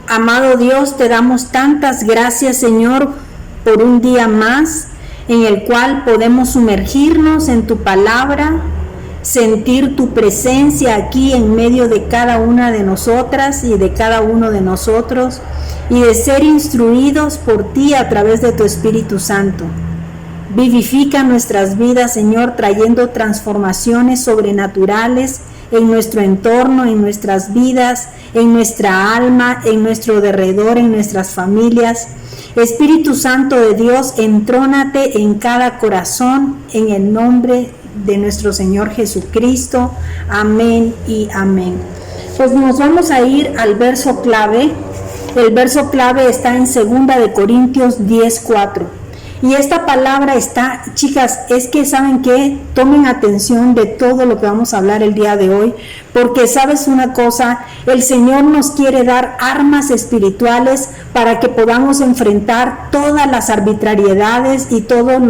Amado Dios, te damos tantas gracias, Señor, por un día más en el cual podemos sumergirnos en tu palabra, sentir tu presencia aquí en medio de cada una de nosotras y de cada uno de nosotros, y de ser instruidos por ti a través de tu Espíritu Santo. Vivifica nuestras vidas, Señor, trayendo transformaciones sobrenaturales en nuestro entorno, en nuestras vidas, en nuestra alma, en nuestro derredor, en nuestras familias. Espíritu Santo de Dios, entrónate en cada corazón, en el nombre de nuestro Señor Jesucristo. Amén y amén. Pues nos vamos a ir al verso clave. El verso clave está en 2 Corintios 10:4. Y esta palabra está, chicas, es que ¿saben qué? Tomen atención de todo lo que vamos a hablar el día de hoy, porque sabes una cosa, el Señor nos quiere dar armas espirituales para que podamos enfrentar todas las arbitrariedades y todos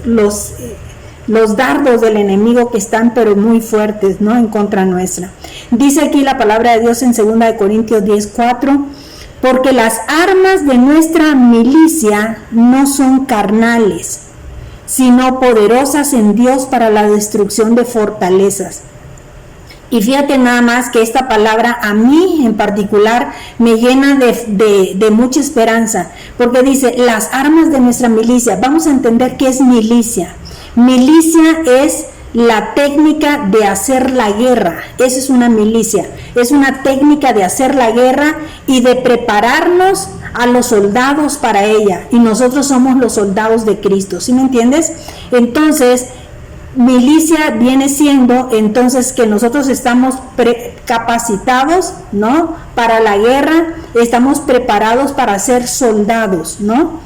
los dardos del enemigo que están pero muy fuertes, ¿no?, en contra nuestra. Dice aquí la palabra de Dios en 2 Corintios 10:4. Porque las armas de nuestra milicia no son carnales, sino poderosas en Dios para la destrucción de fortalezas. Y fíjate nada más que esta palabra a mí en particular me llena de mucha esperanza, porque dice las armas de nuestra milicia. Vamos a entender qué es milicia. Milicia es la técnica de hacer la guerra. Esa es una milicia, es una técnica de hacer la guerra y de prepararnos a los soldados para ella, y nosotros somos los soldados de Cristo, ¿sí me entiendes? Entonces, milicia viene siendo entonces que nosotros estamos capacitados, ¿no?, para la guerra, estamos preparados para ser soldados, ¿no?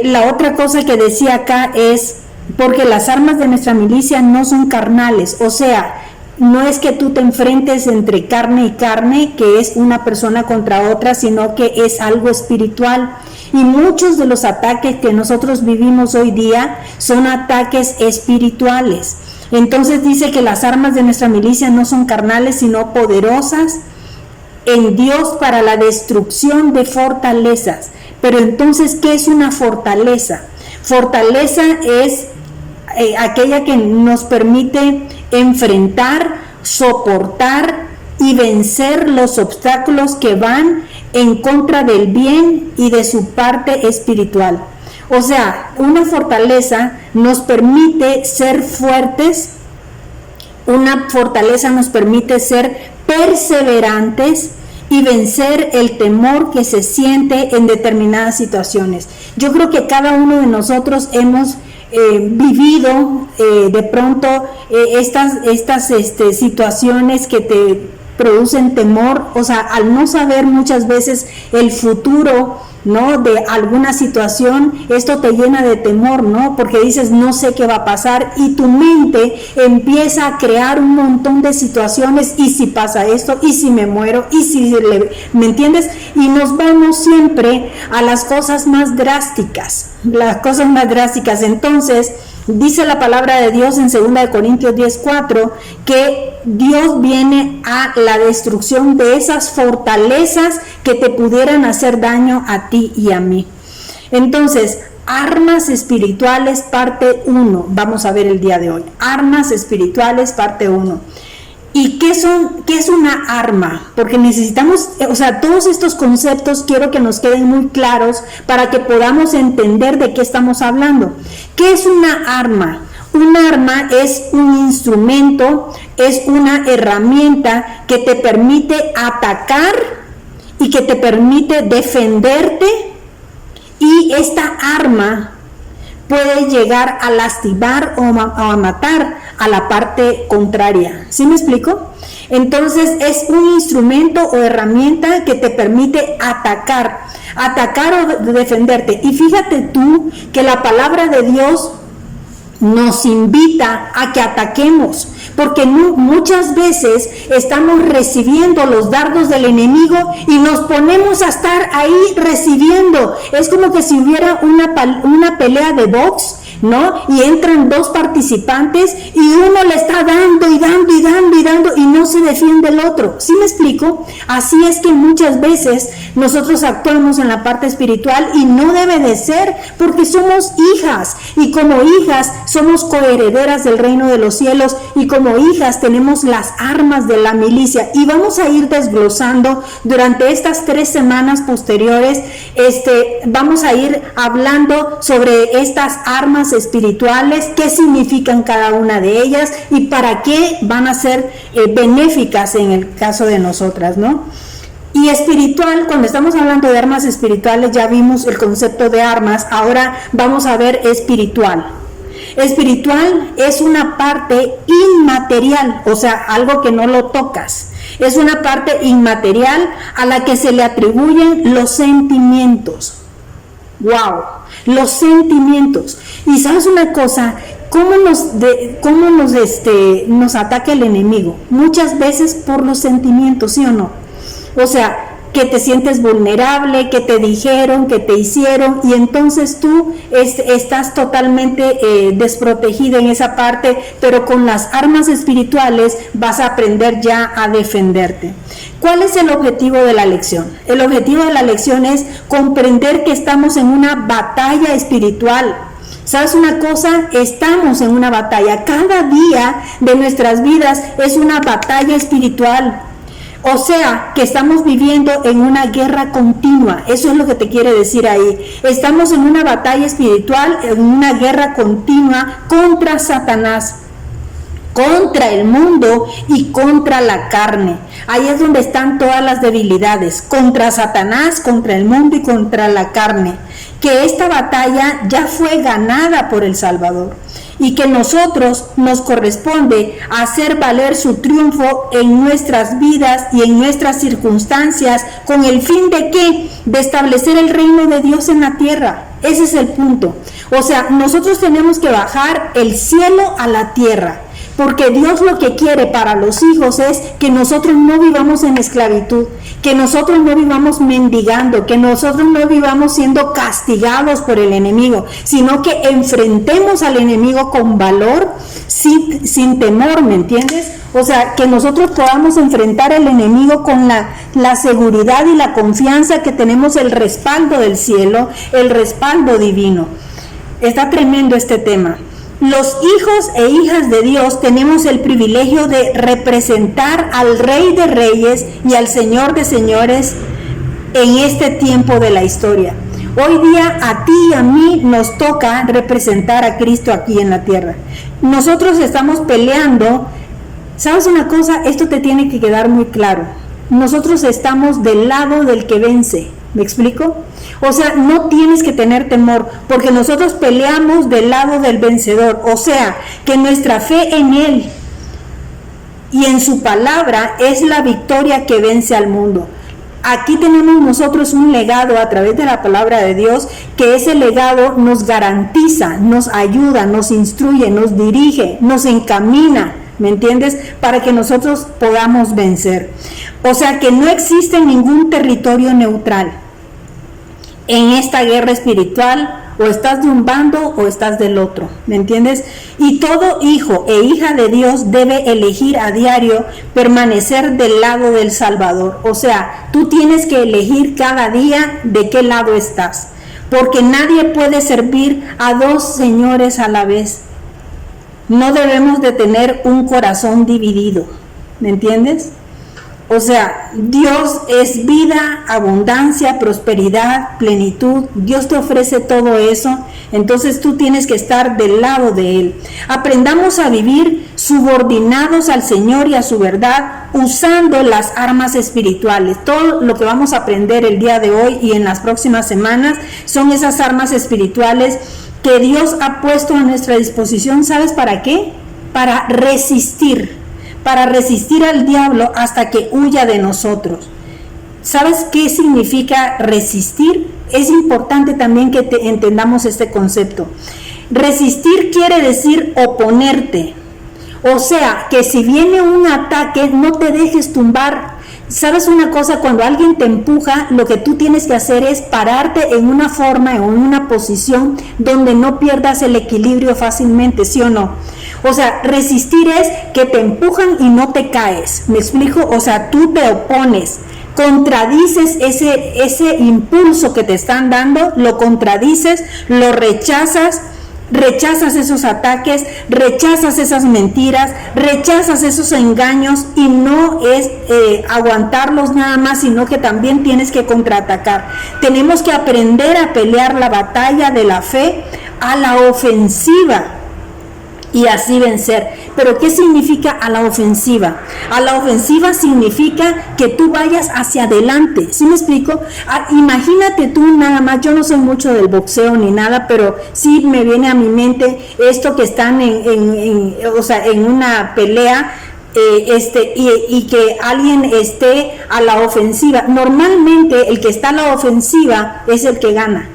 La otra cosa que decía acá es porque las armas de nuestra milicia no son carnales, o sea, no es que tú te enfrentes entre carne y carne, que es una persona contra otra, sino que es algo espiritual. Y muchos de los ataques que nosotros vivimos hoy día son ataques espirituales. Entonces dice que las armas de nuestra milicia no son carnales, sino poderosas en Dios para la destrucción de fortalezas. Pero entonces, ¿qué es una fortaleza? Fortaleza es aquella que nos permite enfrentar, soportar y vencer los obstáculos que van en contra del bien y de su parte espiritual. O sea, una fortaleza nos permite ser fuertes, una fortaleza nos permite ser perseverantes y vencer el temor que se siente en determinadas situaciones. Yo creo que cada uno de nosotros hemos vivido de pronto estas situaciones que te producen temor, o sea, al no saber muchas veces el futuro, ¿no?, de alguna situación, esto te llena de temor, ¿no?, porque dices, no sé qué va a pasar, y tu mente empieza a crear un montón de situaciones, y si pasa esto, y si me muero, y si ¿me entiendes? Y nos vamos siempre a las cosas más drásticas, Entonces, dice la palabra de Dios en 2 Corintios 10:4 que Dios viene a la destrucción de esas fortalezas que te pudieran hacer daño a ti y a mí. Entonces, armas espirituales parte 1, vamos a ver el día de hoy. Armas espirituales parte 1. ¿Y qué es una arma? Porque necesitamos, o sea, todos estos conceptos quiero que nos queden muy claros para que podamos entender de qué estamos hablando. ¿Qué es una arma? Un arma es un instrumento, es una herramienta que te permite atacar y que te permite defenderte, y esta arma puede llegar a lastimar o a matar a la parte contraria. ¿Sí me explico? Entonces es un instrumento o herramienta que te permite atacar o defenderte. Y fíjate tú que la palabra de Dios nos invita a que ataquemos, porque muchas veces estamos recibiendo los dardos del enemigo y nos ponemos a estar ahí recibiendo. Es como que si hubiera una pelea de box, ¿no? Y entran dos participantes y uno le está dando y dando y dando y dando y no se defiende el otro. ¿Sí me explico? Así es que muchas veces nosotros actuamos en la parte espiritual y no debe de ser, porque somos hijas y como hijas somos coherederas del reino de los cielos y como hijas tenemos las armas de la milicia, y vamos a ir desglosando durante estas 3 semanas posteriores. Vamos a ir hablando sobre estas armas espirituales, qué significan cada una de ellas y para qué van a ser benéficas en el caso de nosotras, ¿no? Y espiritual, cuando estamos hablando de armas espirituales, ya vimos el concepto de armas, ahora vamos a ver espiritual. Espiritual es una parte inmaterial, o sea, algo que no lo tocas. Es una parte inmaterial a la que se le atribuyen los sentimientos. ¡Wow! Los sentimientos. Y sabes una cosa, ¿cómo nos ataca el enemigo? Muchas veces por los sentimientos, ¿sí o no? O sea, que te sientes vulnerable, que te dijeron, que te hicieron, y entonces tú estás totalmente desprotegida en esa parte, pero con las armas espirituales vas a aprender ya a defenderte. ¿Cuál es el objetivo de la lección? El objetivo de la lección es comprender que estamos en una batalla espiritual. ¿Sabes una cosa? Estamos en una batalla. Cada día de nuestras vidas es una batalla espiritual. O sea, que estamos viviendo en una guerra continua. Eso es lo que te quiere decir ahí. Estamos en una batalla espiritual, en una guerra continua contra Satanás, contra el mundo y contra la carne. Ahí es donde están todas las debilidades, contra Satanás, contra el mundo y contra la carne. Que esta batalla ya fue ganada por el Salvador y que nosotros nos corresponde hacer valer su triunfo en nuestras vidas y en nuestras circunstancias, con el fin de ¿qué? De establecer el reino de Dios en la tierra. Ese es el punto. O sea, nosotros tenemos que bajar el cielo a la tierra, porque Dios lo que quiere para los hijos es que nosotros no vivamos en esclavitud, que nosotros no vivamos mendigando, que nosotros no vivamos siendo castigados por el enemigo, sino que enfrentemos al enemigo con valor, sin temor, ¿me entiendes? O sea, que nosotros podamos enfrentar al enemigo con la seguridad y la confianza que tenemos el respaldo del cielo, el respaldo divino. Está tremendo este tema. Los hijos e hijas de Dios tenemos el privilegio de representar al Rey de Reyes y al Señor de Señores en este tiempo de la historia. Hoy día a ti y a mí nos toca representar a Cristo aquí en la tierra. Nosotros estamos peleando. ¿Sabes una cosa? Esto te tiene que quedar muy claro. Nosotros estamos del lado del que vence. ¿Me explico? O sea, no tienes que tener temor, porque nosotros peleamos del lado del vencedor. O sea, que nuestra fe en Él y en su palabra es la victoria que vence al mundo. Aquí tenemos nosotros un legado a través de la palabra de Dios, que ese legado nos garantiza, nos ayuda, nos instruye, nos dirige, nos encamina, ¿me entiendes? Para que nosotros podamos vencer. O sea que no existe ningún territorio neutral en esta guerra espiritual. O estás de un bando o estás del otro, ¿me entiendes? Y todo hijo e hija de Dios debe elegir a diario permanecer del lado del Salvador. O sea, tú tienes que elegir cada día de qué lado estás, porque nadie puede servir a dos señores a la vez. No debemos de tener un corazón dividido, ¿me entiendes? O sea, Dios es vida, abundancia, prosperidad, plenitud. Dios te ofrece todo eso. Entonces tú tienes que estar del lado de Él. Aprendamos a vivir subordinados al Señor y a su verdad, usando las armas espirituales. Todo lo que vamos a aprender el día de hoy y en las próximas semanas son esas armas espirituales que Dios ha puesto a nuestra disposición. ¿Sabes para qué? Para resistir al diablo hasta que huya de nosotros. ¿Sabes qué significa resistir? Es importante también que entendamos este concepto. Resistir quiere decir oponerte. O sea, que si viene un ataque, no te dejes tumbar. ¿Sabes una cosa? Cuando alguien te empuja, lo que tú tienes que hacer es pararte en una forma, en una posición donde no pierdas el equilibrio fácilmente, ¿sí o no? O sea, resistir es que te empujan y no te caes. ¿Me explico? O sea, tú te opones, contradices ese impulso que te están dando, lo contradices, lo rechazas esos ataques, rechazas esas mentiras, rechazas esos engaños, y no es aguantarlos nada más, sino que también tienes que contraatacar. Tenemos que aprender a pelear la batalla de la fe a la ofensiva y así vencer. Pero ¿qué significa a la ofensiva? A la ofensiva significa que tú vayas hacia adelante. ¿Sí me explico? Imagínate tú nada más, yo no sé mucho del boxeo ni nada, pero sí me viene a mi mente esto que están en una pelea, y que alguien esté a la ofensiva. Normalmente el que está a la ofensiva es el que gana,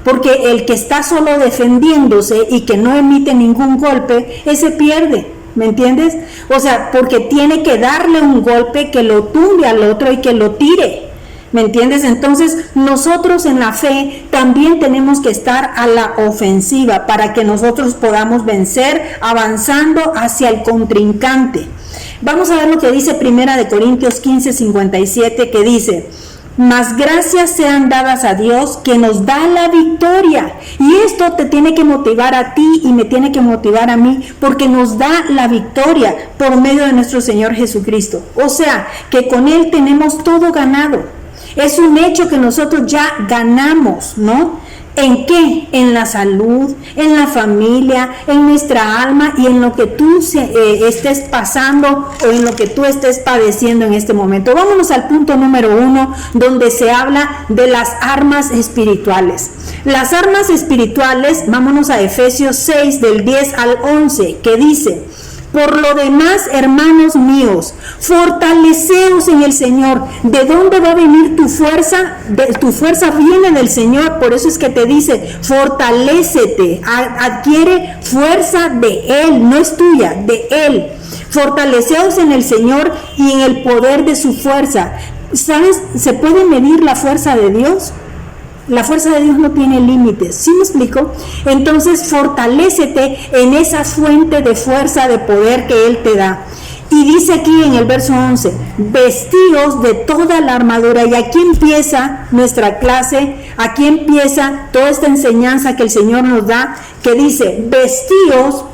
porque el que está solo defendiéndose y que no emite ningún golpe, ese pierde. ¿Me entiendes? O sea, porque tiene que darle un golpe que lo tumbe al otro y que lo tire. ¿Me entiendes? Entonces, nosotros en la fe también tenemos que estar a la ofensiva para que nosotros podamos vencer avanzando hacia el contrincante. Vamos a ver lo que dice 1 Corintios 15:57, que dice: mas gracias sean dadas a Dios que nos da la victoria. Y esto te tiene que motivar a ti y me tiene que motivar a mí, porque nos da la victoria por medio de nuestro Señor Jesucristo. O sea, que con Él tenemos todo ganado. Es un hecho que nosotros ya ganamos, ¿no? ¿En qué? En la salud, en la familia, en nuestra alma y en lo que tú estés pasando o en lo que tú estés padeciendo en este momento. Vámonos al punto número 1, donde se habla de las armas espirituales. Las armas espirituales, vámonos a Efesios 6, del 10 al 11, que dice: por lo demás, hermanos míos, fortaleceos en el Señor. ¿De dónde va a venir tu fuerza? Tu fuerza viene del Señor. Por eso es que te dice: fortalécete, adquiere fuerza de Él, no es tuya, de Él. Fortaleceos en el Señor y en el poder de su fuerza. ¿Sabes? ¿Se puede medir la fuerza de Dios? La fuerza de Dios no tiene límites, ¿sí me explico? Entonces, fortalécete en esa fuente de fuerza, de poder que Él te da. Y dice aquí en el verso 11: vestíos de toda la armadura. Y aquí empieza nuestra clase, aquí empieza toda esta enseñanza que el Señor nos da, que dice: vestíos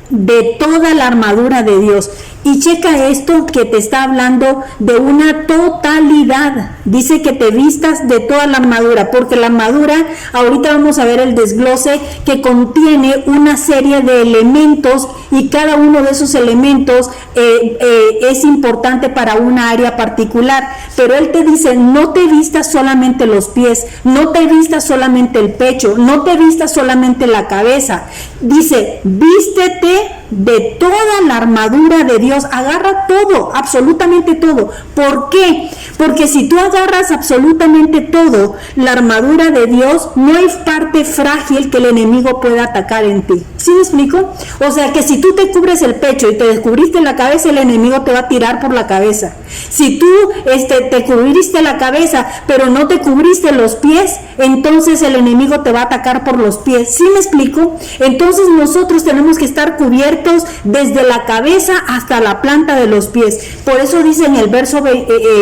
de toda la armadura de Dios. Y checa esto, que te está hablando de una totalidad. Dice que te vistas de toda la armadura, porque la armadura, ahorita vamos a ver el desglose, que contiene una serie de elementos, y cada uno de esos elementos es importante para una área particular. Pero Él te dice: no te vistas solamente los pies, no te vistas solamente el pecho, no te vistas solamente la cabeza. Dice: vístete de toda la armadura de Dios. Agarra todo, absolutamente todo. ¿Por qué? Porque si tú agarras absolutamente todo, la armadura de Dios, no hay parte frágil que el enemigo pueda atacar en ti. ¿Sí me explico? O sea, que si tú te cubres el pecho y te descubriste la cabeza, el enemigo te va a tirar por la cabeza. Si tú te cubriste la cabeza, pero no te cubriste los pies, entonces el enemigo te va a atacar por los pies. ¿Sí me explico? Entonces nosotros tenemos que estar cubiertos desde la cabeza hasta la planta de los pies. Por eso dice en el verso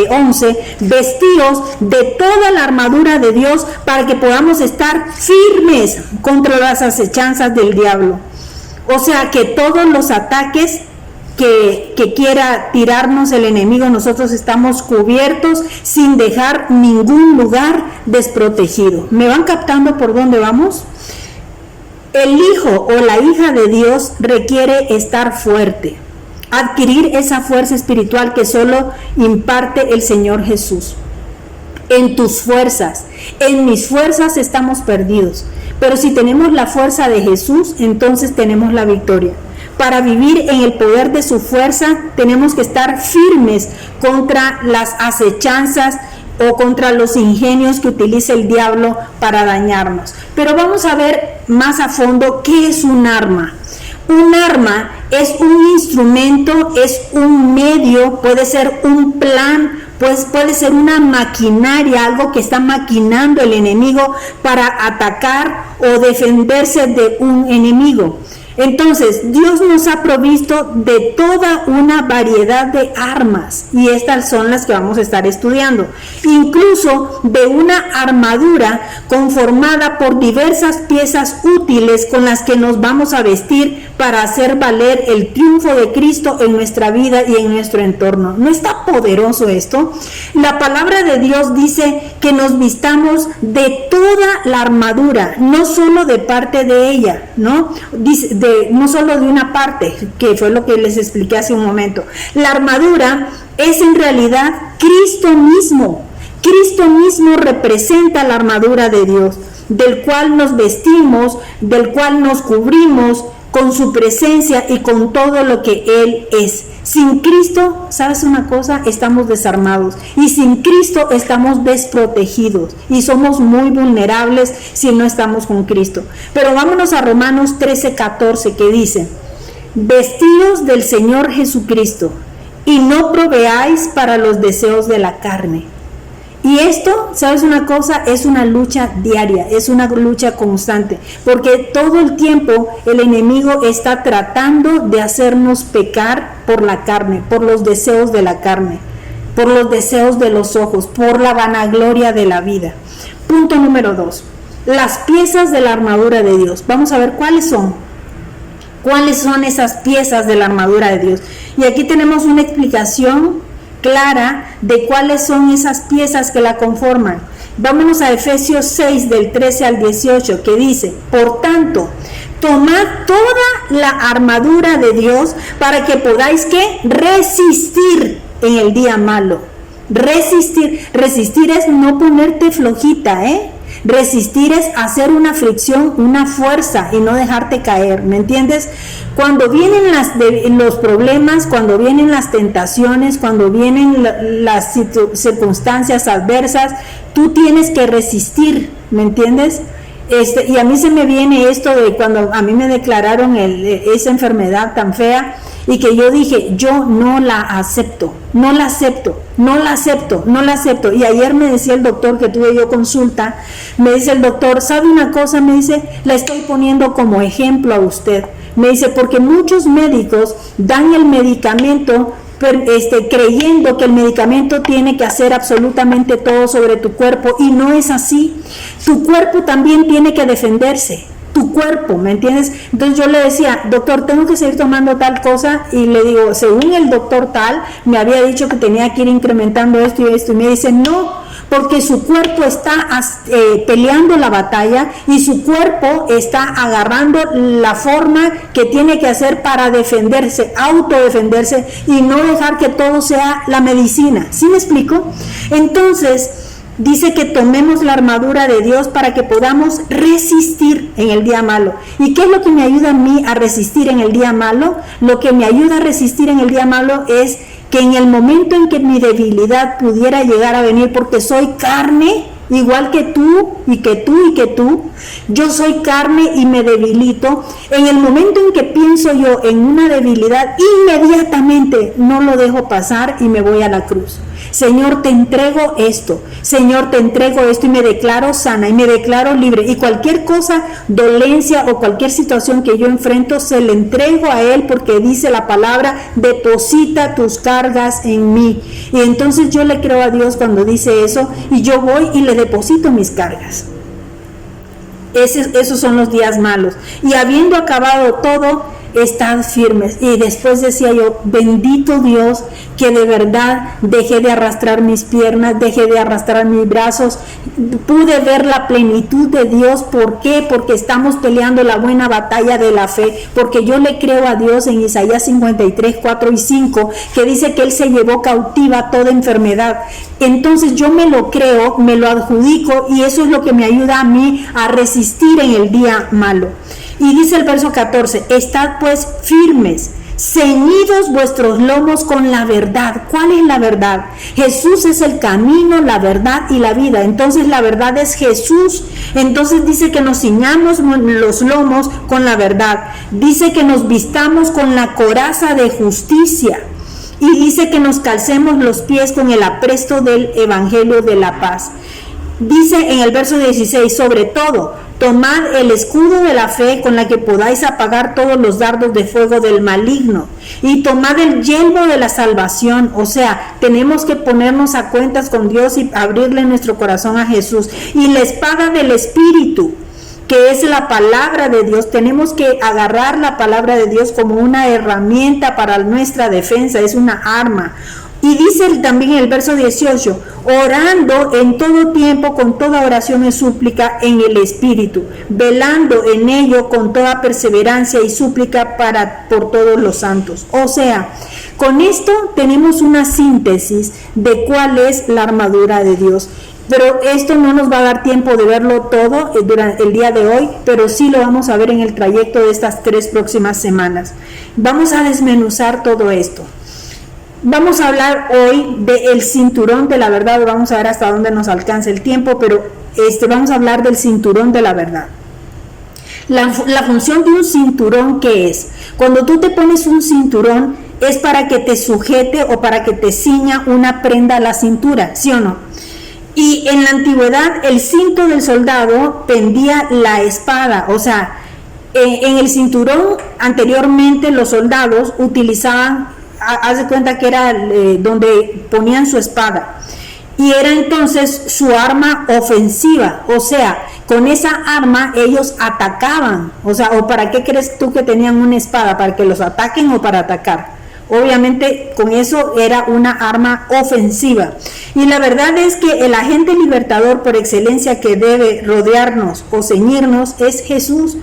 11: vestíos de toda la armadura de Dios, para que podamos estar firmes contra las acechanzas del diablo. O sea, que todos los ataques que quiera tirarnos el enemigo, nosotros estamos cubiertos sin dejar ningún lugar desprotegido. ¿Me van captando por dónde vamos? El hijo o la hija de Dios requiere estar fuerte, adquirir esa fuerza espiritual que solo imparte el Señor Jesús. En tus fuerzas, en mis fuerzas estamos perdidos, pero si tenemos la fuerza de Jesús, entonces tenemos la victoria. Para vivir en el poder de su fuerza, tenemos que estar firmes contra las acechanzas o contra los ingenios que utiliza el diablo para dañarnos. Pero vamos a ver más a fondo qué es un arma. Un arma es un instrumento, es un medio, puede ser un plan, pues puede ser una maquinaria, algo que está maquinando el enemigo para atacar o defenderse de un enemigo. Entonces, Dios nos ha provisto de toda una variedad de armas y estas son las que vamos a estar estudiando. Incluso de una armadura conformada por diversas piezas útiles con las que nos vamos a vestir para hacer valer el triunfo de Cristo en nuestra vida y en nuestro entorno. ¿No está poderoso esto? La palabra de Dios dice que nos vistamos de toda la armadura, no solo de parte de ella, ¿no? Dice, no solo de una parte, que fue lo que les expliqué hace un momento. La armadura es en realidad Cristo mismo. Cristo mismo representa la armadura de Dios, del cual nos vestimos, del cual nos cubrimos con su presencia y con todo lo que Él es. Sin Cristo, ¿sabes una cosa? Estamos desarmados y sin Cristo estamos desprotegidos y somos muy vulnerables si no estamos con Cristo. Pero vámonos a Romanos 13:14 que dice: vestidos del Señor Jesucristo y no proveáis para los deseos de la carne. Y esto, ¿sabes una cosa? Es una lucha diaria, es una lucha constante, porque todo el tiempo el enemigo está tratando de hacernos pecar por la carne, por los deseos de la carne, por los deseos de los ojos, por la vanagloria de la vida. Punto número 2. Las piezas de la armadura de Dios. Vamos a ver cuáles son. ¿Cuáles son esas piezas de la armadura de Dios? Y aquí tenemos una explicación clara de cuáles son esas piezas que la conforman. Vámonos a Efesios 6 del 13 al 18 que dice: por tanto, tomad toda la armadura de Dios para que podáis ¿qué? Resistir en el día malo. Resistir es no ponerte flojita, Resistir es hacer una fricción, una fuerza y no dejarte caer, ¿me entiendes? Cuando vienen los problemas, cuando vienen las tentaciones, cuando vienen las circunstancias adversas, tú tienes que resistir, ¿me entiendes? Y a mí se me viene esto de cuando a mí me declararon esa enfermedad tan fea y que yo dije, yo no la acepto. Y ayer me decía el doctor que tuve yo consulta, me dice el doctor, ¿sabe una cosa? Me dice, la estoy poniendo como ejemplo a usted. Me dice, porque muchos médicos dan el medicamento creyendo que el medicamento tiene que hacer absolutamente todo sobre tu cuerpo y no es así. Tu cuerpo también tiene que defenderse. Tu cuerpo, ¿me entiendes? Entonces yo le decía, doctor, tengo que seguir tomando tal cosa, y le digo, según el doctor tal, me había dicho que tenía que ir incrementando esto y esto, y me dice, no, porque su cuerpo está peleando la batalla y su cuerpo está agarrando la forma que tiene que hacer para defenderse, autodefenderse y no dejar que todo sea la medicina. ¿Sí me explico? Entonces, dice que tomemos la armadura de Dios para que podamos resistir en el día malo. ¿Y qué es lo que me ayuda a mí a resistir en el día malo? Lo que me ayuda a resistir en el día malo es que en el momento en que mi debilidad pudiera llegar a venir, porque soy carne, igual que tú, y que tú, y que tú, yo soy carne y me debilito, en el momento en que pienso yo en una debilidad, inmediatamente no lo dejo pasar y me voy a la cruz. Señor, te entrego esto, Señor, te entrego esto, y me declaro sana y me declaro libre, y cualquier cosa, dolencia o cualquier situación que yo enfrento, se le entrego a Él, porque dice la palabra, deposita tus cargas en mí. Y entonces yo le creo a Dios cuando dice eso, y yo voy y le deposito mis cargas. Esos son los días malos. Y habiendo acabado todo, estad firmes. Y después decía yo, bendito Dios, que de verdad dejé de arrastrar mis piernas, dejé de arrastrar mis brazos, pude ver la plenitud de Dios. ¿Por qué? Porque estamos peleando la buena batalla de la fe, porque yo le creo a Dios en Isaías 53, 4 y 5, que dice que Él se llevó cautiva toda enfermedad. Entonces yo me lo creo, me lo adjudico, y eso es lo que me ayuda a mí a resistir en el día malo. Y dice el verso 14, estad pues firmes, ceñidos vuestros lomos con la verdad. ¿Cuál es la verdad? Jesús es el camino, la verdad y la vida. Entonces la verdad es Jesús. Entonces dice que nos ciñamos los lomos con la verdad. Dice que nos vistamos con la coraza de justicia. Y dice que nos calcemos los pies con el apresto del evangelio de la paz. Dice en el verso 16, sobre todo, tomad el escudo de la fe con la que podáis apagar todos los dardos de fuego del maligno, y tomad el yelmo de la salvación. O sea, tenemos que ponernos a cuentas con Dios y abrirle nuestro corazón a Jesús, y la espada del Espíritu, que es la palabra de Dios. Tenemos que agarrar la palabra de Dios como una herramienta para nuestra defensa, es una arma. Y dice también en el verso 18, orando en todo tiempo con toda oración y súplica en el Espíritu, velando en ello con toda perseverancia y súplica por todos los santos. O sea, con esto tenemos una síntesis de cuál es la armadura de Dios. Pero esto no nos va a dar tiempo de verlo todo durante el día de hoy, pero sí lo vamos a ver en el trayecto de estas 3 próximas semanas. Vamos a desmenuzar todo esto. Vamos a hablar hoy del cinturón de la verdad. Vamos a ver hasta dónde nos alcanza el tiempo, pero vamos a hablar del cinturón de la verdad. La función de un cinturón, ¿qué es? Cuando tú te pones un cinturón, es para que te sujete o para que te ciña una prenda a la cintura, ¿sí o no? Y en la antigüedad, el cinto del soldado pendía la espada. O sea, en el cinturón anteriormente los soldados utilizaban, haz de cuenta que era donde ponían su espada, y era entonces su arma ofensiva. O sea, con esa arma ellos atacaban. O sea, ¿o para qué crees tú que tenían una espada? ¿Para que los ataquen o para atacar? Obviamente con eso era una arma ofensiva. Y la verdad es que el agente libertador por excelencia que debe rodearnos o ceñirnos es Jesús.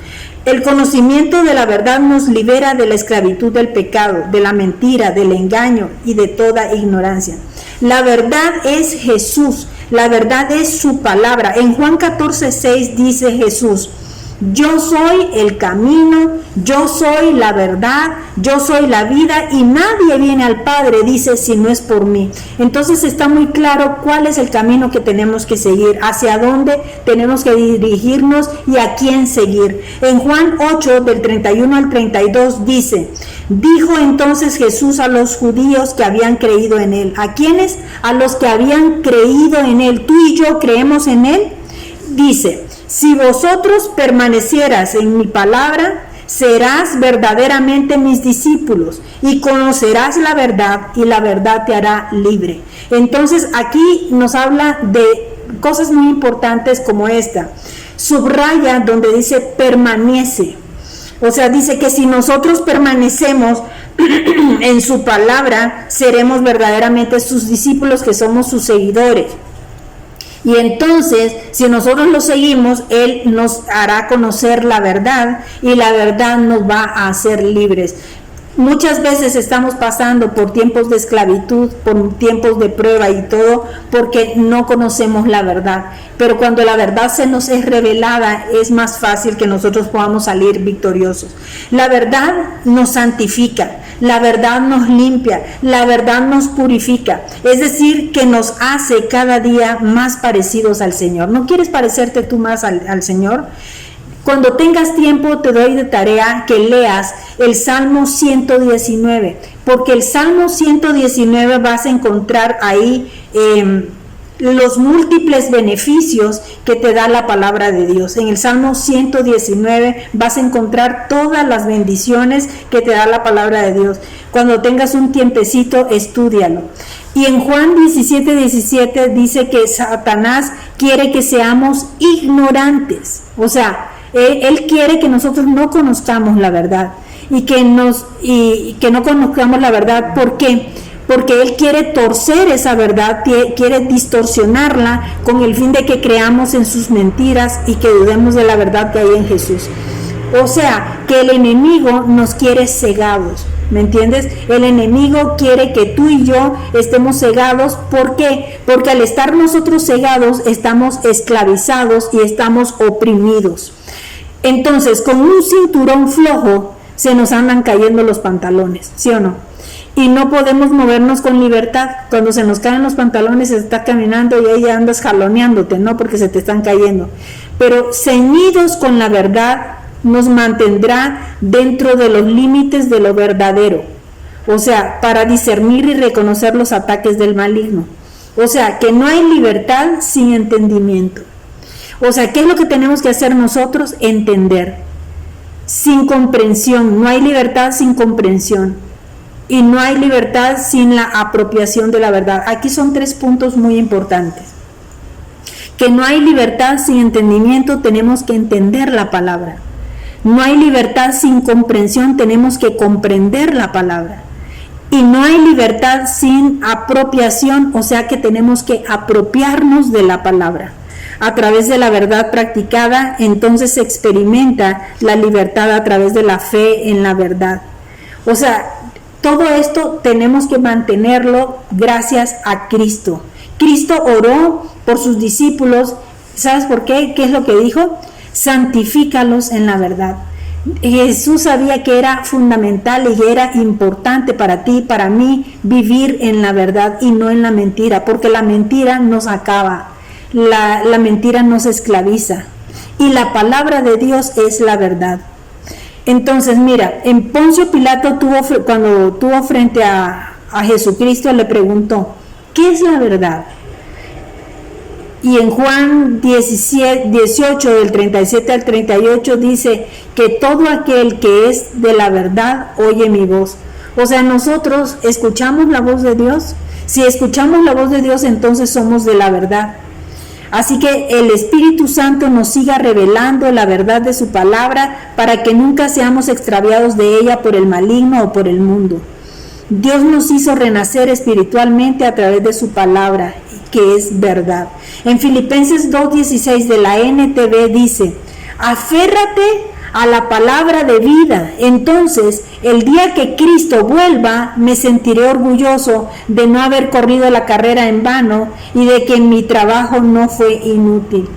El conocimiento de la verdad nos libera de la esclavitud del pecado, de la mentira, del engaño y de toda ignorancia. La verdad es Jesús, la verdad es su palabra. En Juan 14:6 dice Jesús: yo soy el camino, yo soy la verdad, yo soy la vida, y nadie viene al Padre, dice, si no es por mí. Entonces está muy claro cuál es el camino que tenemos que seguir, hacia dónde tenemos que dirigirnos y a quién seguir. En Juan 8, del 31 al 32 dice: dijo entonces Jesús a los judíos que habían creído en él. ¿A quiénes? A los que habían creído en él. ¿Tú y yo creemos en él? Dice: si vosotros permanecieras en mi palabra, serás verdaderamente mis discípulos y conocerás la verdad, y la verdad te hará libre. Entonces aquí nos habla de cosas muy importantes como esta. Subraya donde dice permanece. O sea, dice que si nosotros permanecemos en su palabra, seremos verdaderamente sus discípulos, que somos sus seguidores. Y entonces, si nosotros lo seguimos, Él nos hará conocer la verdad, y la verdad nos va a hacer libres. Muchas veces estamos pasando por tiempos de esclavitud, por tiempos de prueba y todo, porque no conocemos la verdad. Pero cuando la verdad se nos es revelada, es más fácil que nosotros podamos salir victoriosos. La verdad nos santifica, la verdad nos limpia, la verdad nos purifica. Es decir, que nos hace cada día más parecidos al Señor. ¿No quieres parecerte tú más al Señor? Cuando tengas tiempo, te doy de tarea que leas el Salmo 119, porque el Salmo 119 vas a encontrar ahí los múltiples beneficios que te da la palabra de Dios. En el Salmo 119 vas a encontrar todas las bendiciones que te da la palabra de Dios. Cuando tengas un tiempecito, estúdialo. Y en Juan 17:17 dice que Satanás quiere que seamos ignorantes. O sea, él quiere que nosotros no conozcamos la verdad, y que no conozcamos la verdad. ¿Por qué? Porque él quiere torcer esa verdad, quiere distorsionarla con el fin de que creamos en sus mentiras y que dudemos de la verdad que hay en Jesús. O sea, que el enemigo nos quiere cegados, ¿me entiendes? El enemigo quiere que tú y yo estemos cegados. ¿Por qué? Porque al estar nosotros cegados, estamos esclavizados y estamos oprimidos. Entonces, con un cinturón flojo, se nos andan cayendo los pantalones, ¿sí o no? Y no podemos movernos con libertad. Cuando se nos caen los pantalones, se está caminando y ahí andas jaloneándote, ¿no? Porque se te están cayendo. Pero ceñidos con la verdad nos mantendrá dentro de los límites de lo verdadero. O sea, para discernir y reconocer los ataques del maligno. O sea, que no hay libertad sin entendimiento. O sea, ¿qué es lo que tenemos que hacer nosotros? Entender. Sin comprensión. No hay libertad sin comprensión. Y no hay libertad sin la apropiación de la verdad. Aquí son 3 puntos muy importantes. Que no hay libertad sin entendimiento, tenemos que entender la palabra. No hay libertad sin comprensión, tenemos que comprender la palabra. Y no hay libertad sin apropiación, o sea que tenemos que apropiarnos de la palabra. A través de la verdad practicada, entonces se experimenta la libertad a través de la fe en la verdad. O sea, todo esto tenemos que mantenerlo gracias a Cristo. Cristo oró por sus discípulos. ¿Sabes por qué? ¿Qué es lo que dijo? Santifícalos en la verdad. Jesús sabía que era fundamental y era importante para ti y para mí vivir en la verdad y no en la mentira, porque la mentira nos acaba, la mentira nos esclaviza y la palabra de Dios es la verdad. Entonces, mira, en Poncio Pilato cuando tuvo frente a Jesucristo, le preguntó, ¿qué es la verdad? Y en Juan 18, del 37 al 38, dice que todo aquel que es de la verdad oye mi voz. O sea, nosotros escuchamos la voz de Dios. Si escuchamos la voz de Dios, entonces somos de la verdad. Así que el Espíritu Santo nos siga revelando la verdad de su palabra para que nunca seamos extraviados de ella por el maligno o por el mundo. Dios nos hizo renacer espiritualmente a través de su palabra, que es verdad. En Filipenses 2:16 de la NTV dice, aférrate a la palabra de vida, entonces el día que Cristo vuelva me sentiré orgulloso de no haber corrido la carrera en vano y de que mi trabajo no fue inútil.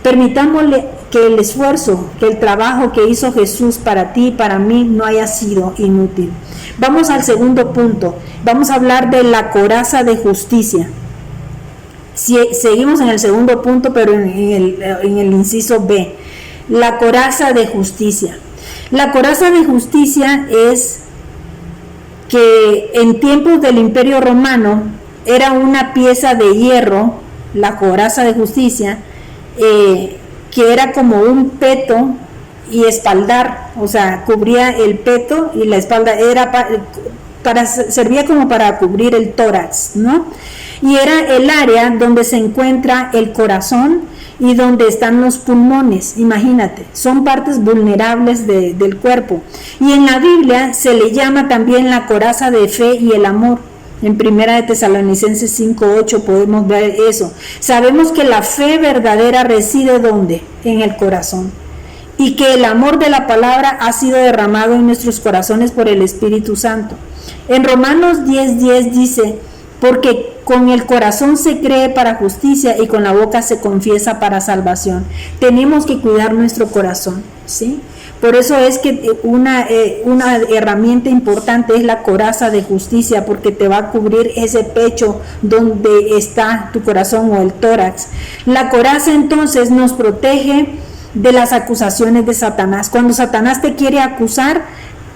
Permitámosle que el esfuerzo, que el trabajo que hizo Jesús para ti y para mí no haya sido inútil. Vamos al segundo punto. Vamos a hablar de la coraza de justicia. Seguimos en el segundo punto, pero en el inciso B. La coraza de justicia. La coraza de justicia es que en tiempos del Imperio Romano era una pieza de hierro, la coraza de justicia, que era como un peto y espaldar, o sea, cubría el peto y la espalda, servía como para cubrir el tórax, ¿no? Y era el área donde se encuentra el corazón y donde están los pulmones. Imagínate, son partes vulnerables del cuerpo. Y en la Biblia se le llama también la coraza de fe y el amor. En 1 Tesalonicenses 5:8 podemos ver eso. Sabemos que la fe verdadera reside ¿dónde? En el corazón. Y que el amor de la palabra ha sido derramado en nuestros corazones por el Espíritu Santo. En Romanos 10:10 dice, porque con el corazón se cree para justicia y con la boca se confiesa para salvación. Tenemos que cuidar nuestro corazón, ¿sí? Por eso es que una herramienta importante es la coraza de justicia, porque te va a cubrir ese pecho donde está tu corazón o el tórax. La coraza entonces nos protege de las acusaciones de Satanás. Cuando Satanás te quiere acusar,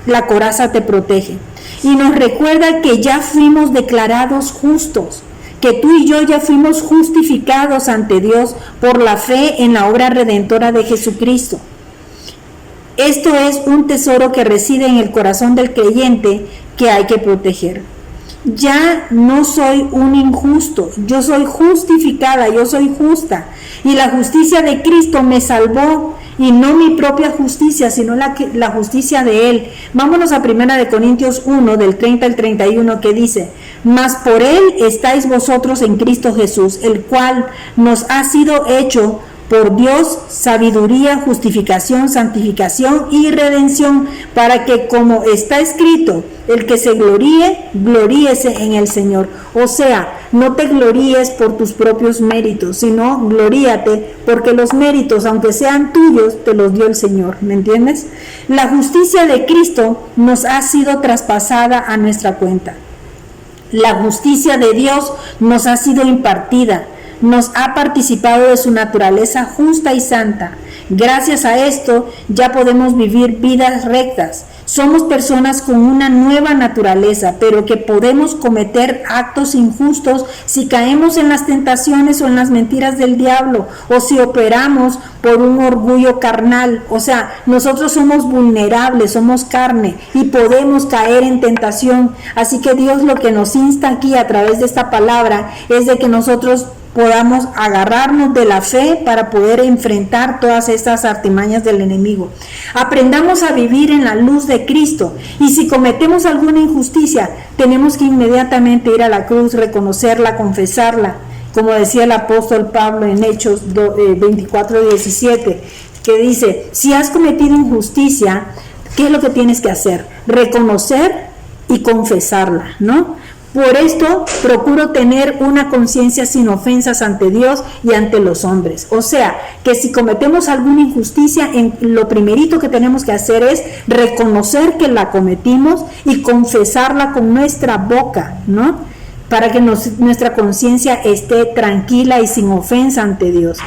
la coraza te protege. Y nos recuerda que ya fuimos declarados justos, que tú y yo ya fuimos justificados ante Dios por la fe en la obra redentora de Jesucristo. Esto es un tesoro que reside en el corazón del creyente que hay que proteger. Ya no soy un injusto, yo soy justificada, yo soy justa. Y la justicia de Cristo me salvó, y no mi propia justicia, sino la justicia de Él. Vámonos a 1 Corintios 1, del 30 al 31, que dice, mas por Él estáis vosotros en Cristo Jesús, el cual nos ha sido hecho por Dios, sabiduría, justificación, santificación y redención, para que, como está escrito, el que se gloríe, gloríese en el Señor. O sea, no te gloríes por tus propios méritos, sino gloríate porque los méritos, aunque sean tuyos, te los dio el Señor. ¿Me entiendes? La justicia de Cristo nos ha sido traspasada a nuestra cuenta. La justicia de Dios nos ha sido impartida, nos ha participado de su naturaleza justa y santa. Gracias a esto ya podemos vivir vidas rectas. Somos personas con una nueva naturaleza, pero que podemos cometer actos injustos si caemos en las tentaciones o en las mentiras del diablo, o si operamos por un orgullo carnal. O sea, nosotros somos vulnerables, somos carne y podemos caer en tentación. Así que Dios lo que nos insta aquí a través de esta palabra es de que nosotros podamos agarrarnos de la fe para poder enfrentar todas estas artimañas del enemigo. Aprendamos a vivir en la luz de Cristo, y si cometemos alguna injusticia, tenemos que inmediatamente ir a la cruz, reconocerla, confesarla, como decía el apóstol Pablo en Hechos 24:17, que dice: si has cometido injusticia, ¿qué es lo que tienes que hacer? Reconocer y confesarla, ¿no? Por esto procuro tener una conciencia sin ofensas ante Dios y ante los hombres. O sea, que si cometemos alguna injusticia, lo primerito que tenemos que hacer es reconocer que la cometimos y confesarla con nuestra boca, ¿no? Para que nuestra conciencia esté tranquila y sin ofensa ante Dios.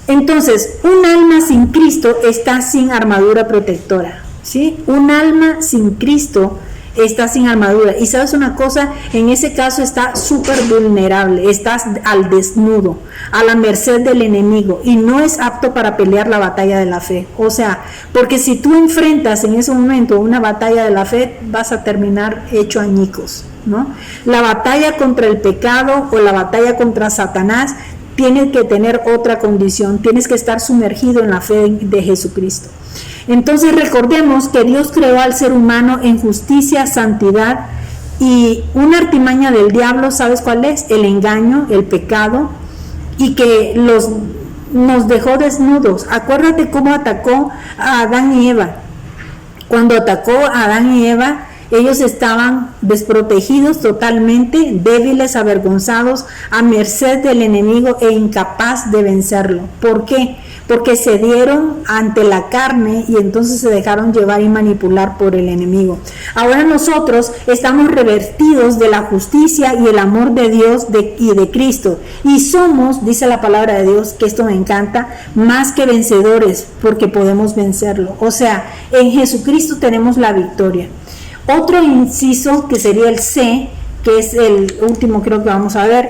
Entonces, un alma sin Cristo está sin armadura protectora, ¿sí? Un alma sin Cristo está sin armadura, y sabes una cosa, en ese caso está súper vulnerable, estás al desnudo, a la merced del enemigo, y no es apto para pelear la batalla de la fe. O sea, porque si tú enfrentas en ese momento una batalla de la fe, vas a terminar hecho añicos, ¿no? La batalla contra el pecado o la batalla contra Satanás tiene que tener otra condición, tienes que estar sumergido en la fe de Jesucristo. Entonces recordemos que Dios creó al ser humano en justicia, santidad, y una artimaña del diablo, ¿sabes cuál es? El engaño, el pecado, y que nos dejó desnudos. Acuérdate cómo atacó a Adán y Eva. Cuando atacó a Adán y Eva, ellos estaban desprotegidos totalmente, débiles, avergonzados, a merced del enemigo e incapaz de vencerlo. ¿Por qué? Porque se dieron ante la carne y entonces se dejaron llevar y manipular por el enemigo. Ahora nosotros estamos revestidos de la justicia y el amor de Dios y de Cristo. Y somos, dice la palabra de Dios, que esto me encanta, más que vencedores, porque podemos vencerlo. O sea, en Jesucristo tenemos la victoria. Otro inciso que sería el C, que es el último creo que vamos a ver,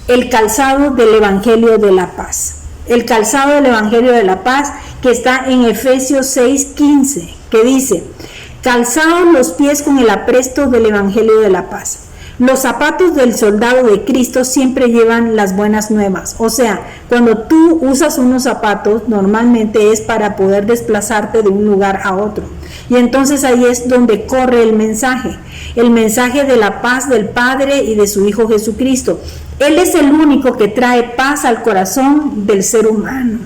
el calzado del Evangelio de la Paz. El calzado del Evangelio de la Paz, que está en Efesios 6:15, que dice: calzados los pies con el apresto del Evangelio de la Paz. Los zapatos del soldado de Cristo siempre llevan las buenas nuevas. O sea, cuando tú usas unos zapatos, normalmente es para poder desplazarte de un lugar a otro. Y entonces ahí es donde corre el mensaje de la paz del Padre y de su Hijo Jesucristo. Él es el único que trae paz al corazón del ser humano.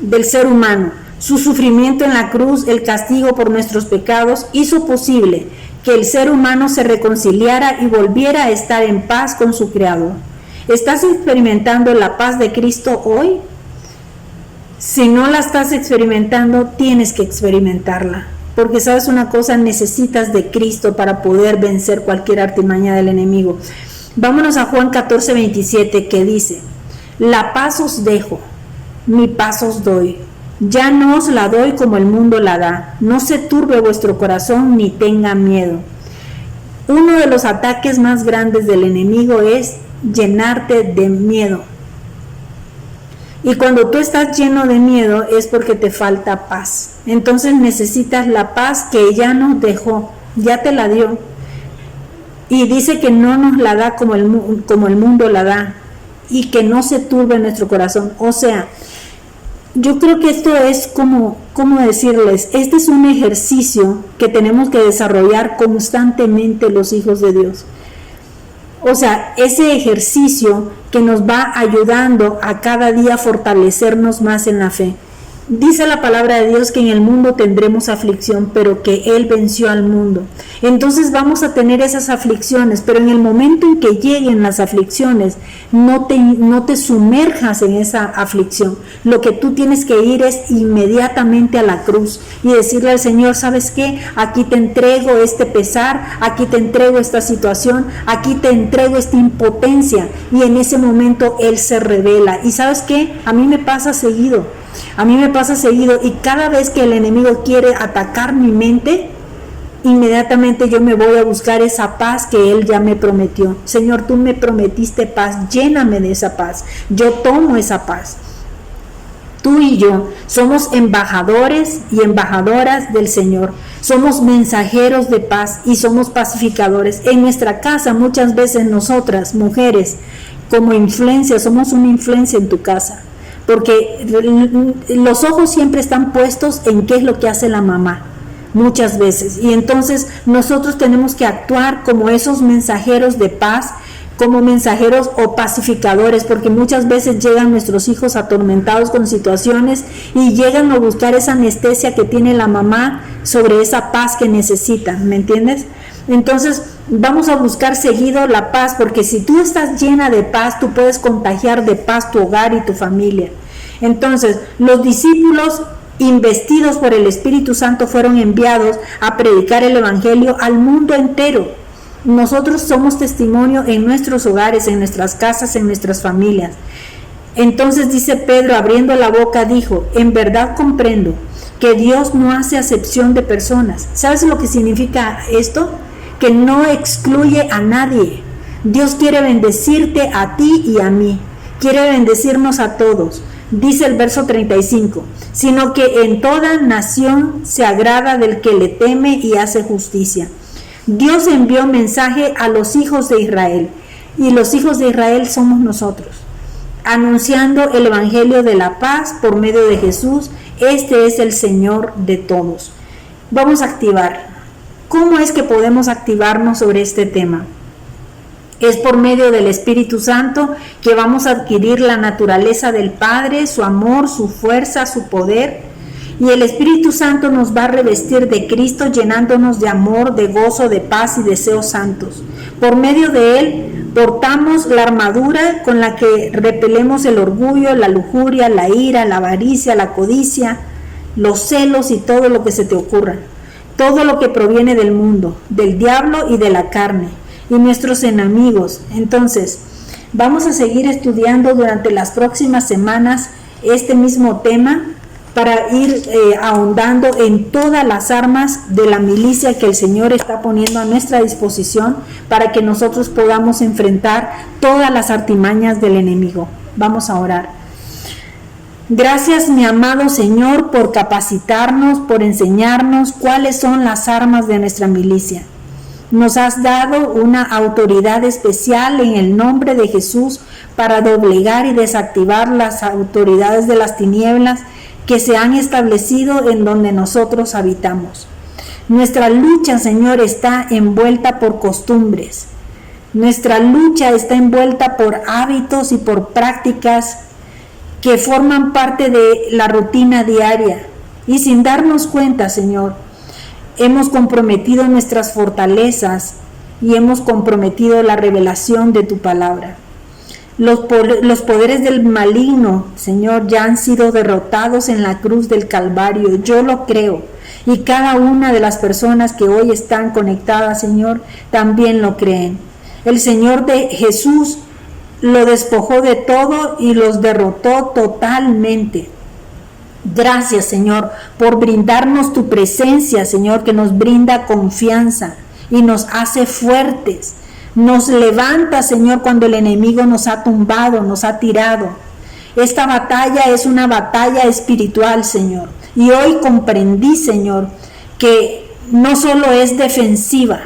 Del ser humano. Su sufrimiento en la cruz, el castigo por nuestros pecados, hizo posible que el ser humano se reconciliara y volviera a estar en paz con su Creador. ¿Estás experimentando la paz de Cristo hoy? Si no la estás experimentando, tienes que experimentarla. Porque sabes una cosa, necesitas de Cristo para poder vencer cualquier artimaña del enemigo. Vámonos a Juan 14:27, que dice: la paz os dejo, mi paz os doy. Ya no os la doy como el mundo la da. No se turbe vuestro corazón ni tenga miedo. Uno de los ataques más grandes del enemigo es llenarte de miedo. Y cuando tú estás lleno de miedo es porque te falta paz. Entonces necesitas la paz que ya nos dejó, ya te la dio. Y dice que no nos la da como el mundo la da, y que no se turbe nuestro corazón. O sea, yo creo que esto es como decirles, este es un ejercicio que tenemos que desarrollar constantemente los hijos de Dios. O sea, ese ejercicio que nos va ayudando a cada día fortalecernos más en la fe. Dice la palabra de Dios que en el mundo tendremos aflicción, pero que Él venció al mundo. Entonces vamos a tener esas aflicciones, pero en el momento en que lleguen las aflicciones, no te sumerjas en esa aflicción. Lo que tú tienes que ir es inmediatamente a la cruz y decirle al Señor, ¿sabes qué? Aquí te entrego este pesar, aquí te entrego esta situación, aquí te entrego esta impotencia. Y en ese momento Él se revela. ¿Y sabes qué? A mí me pasa seguido y cada vez que el enemigo quiere atacar mi mente, inmediatamente yo me voy a buscar esa paz que Él ya me prometió. Señor, tú me prometiste paz, lléname de esa paz. Yo tomo esa paz. Tú y yo somos embajadores y embajadoras del Señor. Somos mensajeros de paz y somos pacificadores. En nuestra casa muchas veces nosotras, mujeres, como influencia, somos una influencia en tu casa. Porque los ojos siempre están puestos en qué es lo que hace la mamá, muchas veces. Y entonces nosotros tenemos que actuar como esos mensajeros de paz, como mensajeros o pacificadores, porque muchas veces llegan nuestros hijos atormentados con situaciones y llegan a buscar esa anestesia que tiene la mamá sobre esa paz que necesitan, ¿me entiendes? Entonces vamos a buscar seguido la paz, porque si tú estás llena de paz, tú puedes contagiar de paz tu hogar y tu familia. Entonces, los discípulos investidos por el Espíritu Santo fueron enviados a predicar el Evangelio al mundo entero. Nosotros somos testimonio en nuestros hogares, en nuestras casas, en nuestras familias. Entonces dice Pedro, abriendo la boca, dijo, en verdad comprendo que Dios no hace acepción de personas. ¿Sabes lo que significa esto? Que no excluye a nadie. Dios quiere bendecirte a ti y a mí. Quiere bendecirnos a todos. Dice el verso 35, sino que en toda nación se agrada del que le teme y hace justicia. Dios envió mensaje a los hijos de Israel, y los hijos de Israel somos nosotros, anunciando el evangelio de la paz por medio de Jesús. Este es el Señor de todos. Vamos a activar. ¿Cómo es que podemos activarnos sobre este tema? Es por medio del Espíritu Santo que vamos a adquirir la naturaleza del Padre, su amor, su fuerza, su poder. Y el Espíritu Santo nos va a revestir de Cristo, llenándonos de amor, de gozo, de paz y deseos santos. Por medio de Él portamos la armadura con la que repelemos el orgullo, la lujuria, la ira, la avaricia, la codicia, los celos y todo lo que se te ocurra. Todo lo que proviene del mundo, del diablo y de la carne, y nuestros enemigos. Entonces, vamos a seguir estudiando durante las próximas semanas este mismo tema para ir ahondando en todas las armas de la milicia que el Señor está poniendo a nuestra disposición para que nosotros podamos enfrentar todas las artimañas del enemigo. Vamos a orar. Gracias, mi amado Señor, por capacitarnos, por enseñarnos cuáles son las armas de nuestra milicia. Nos has dado una autoridad especial en el nombre de Jesús para doblegar y desactivar las autoridades de las tinieblas que se han establecido en donde nosotros habitamos. Nuestra lucha, Señor, está envuelta por costumbres. Nuestra lucha está envuelta por hábitos y por prácticas que forman parte de la rutina diaria. Y sin darnos cuenta, Señor, hemos comprometido nuestras fortalezas y hemos comprometido la revelación de tu palabra. Los poderes del maligno, Señor, ya han sido derrotados en la cruz del Calvario. Yo lo creo. Y cada una de las personas que hoy están conectadas, Señor, también lo creen. El Señor de Jesús lo despojó de todo y los derrotó totalmente. Gracias, Señor, por brindarnos tu presencia, Señor, que nos brinda confianza y nos hace fuertes. Nos levanta, Señor, cuando el enemigo nos ha tumbado, nos ha tirado. Esta batalla es una batalla espiritual, Señor. Y hoy comprendí, Señor, que no solo es defensiva,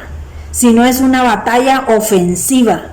sino es una batalla ofensiva.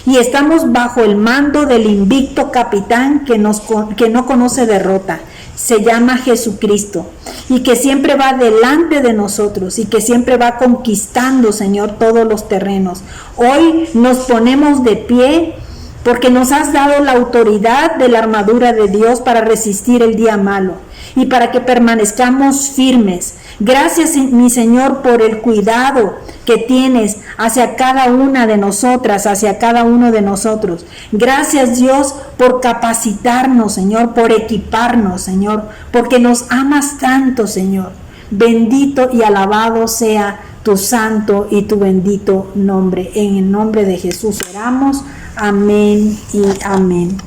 Y estamos bajo el mando del invicto capitán que no conoce derrota. se llama Jesucristo, y que siempre va delante de nosotros y que siempre va conquistando, Señor, todos los terrenos. Hoy nos ponemos de pie porque nos has dado la autoridad de la armadura de Dios para resistir el día malo y para que permanezcamos firmes. Gracias, mi Señor, por el cuidado que tienes hacia cada una de nosotras, hacia cada uno de nosotros. Gracias, Dios, por capacitarnos, Señor, por equiparnos, Señor, porque nos amas tanto, Señor. Bendito y alabado sea tu santo y tu bendito nombre. En el nombre de Jesús oramos. Amén y amén.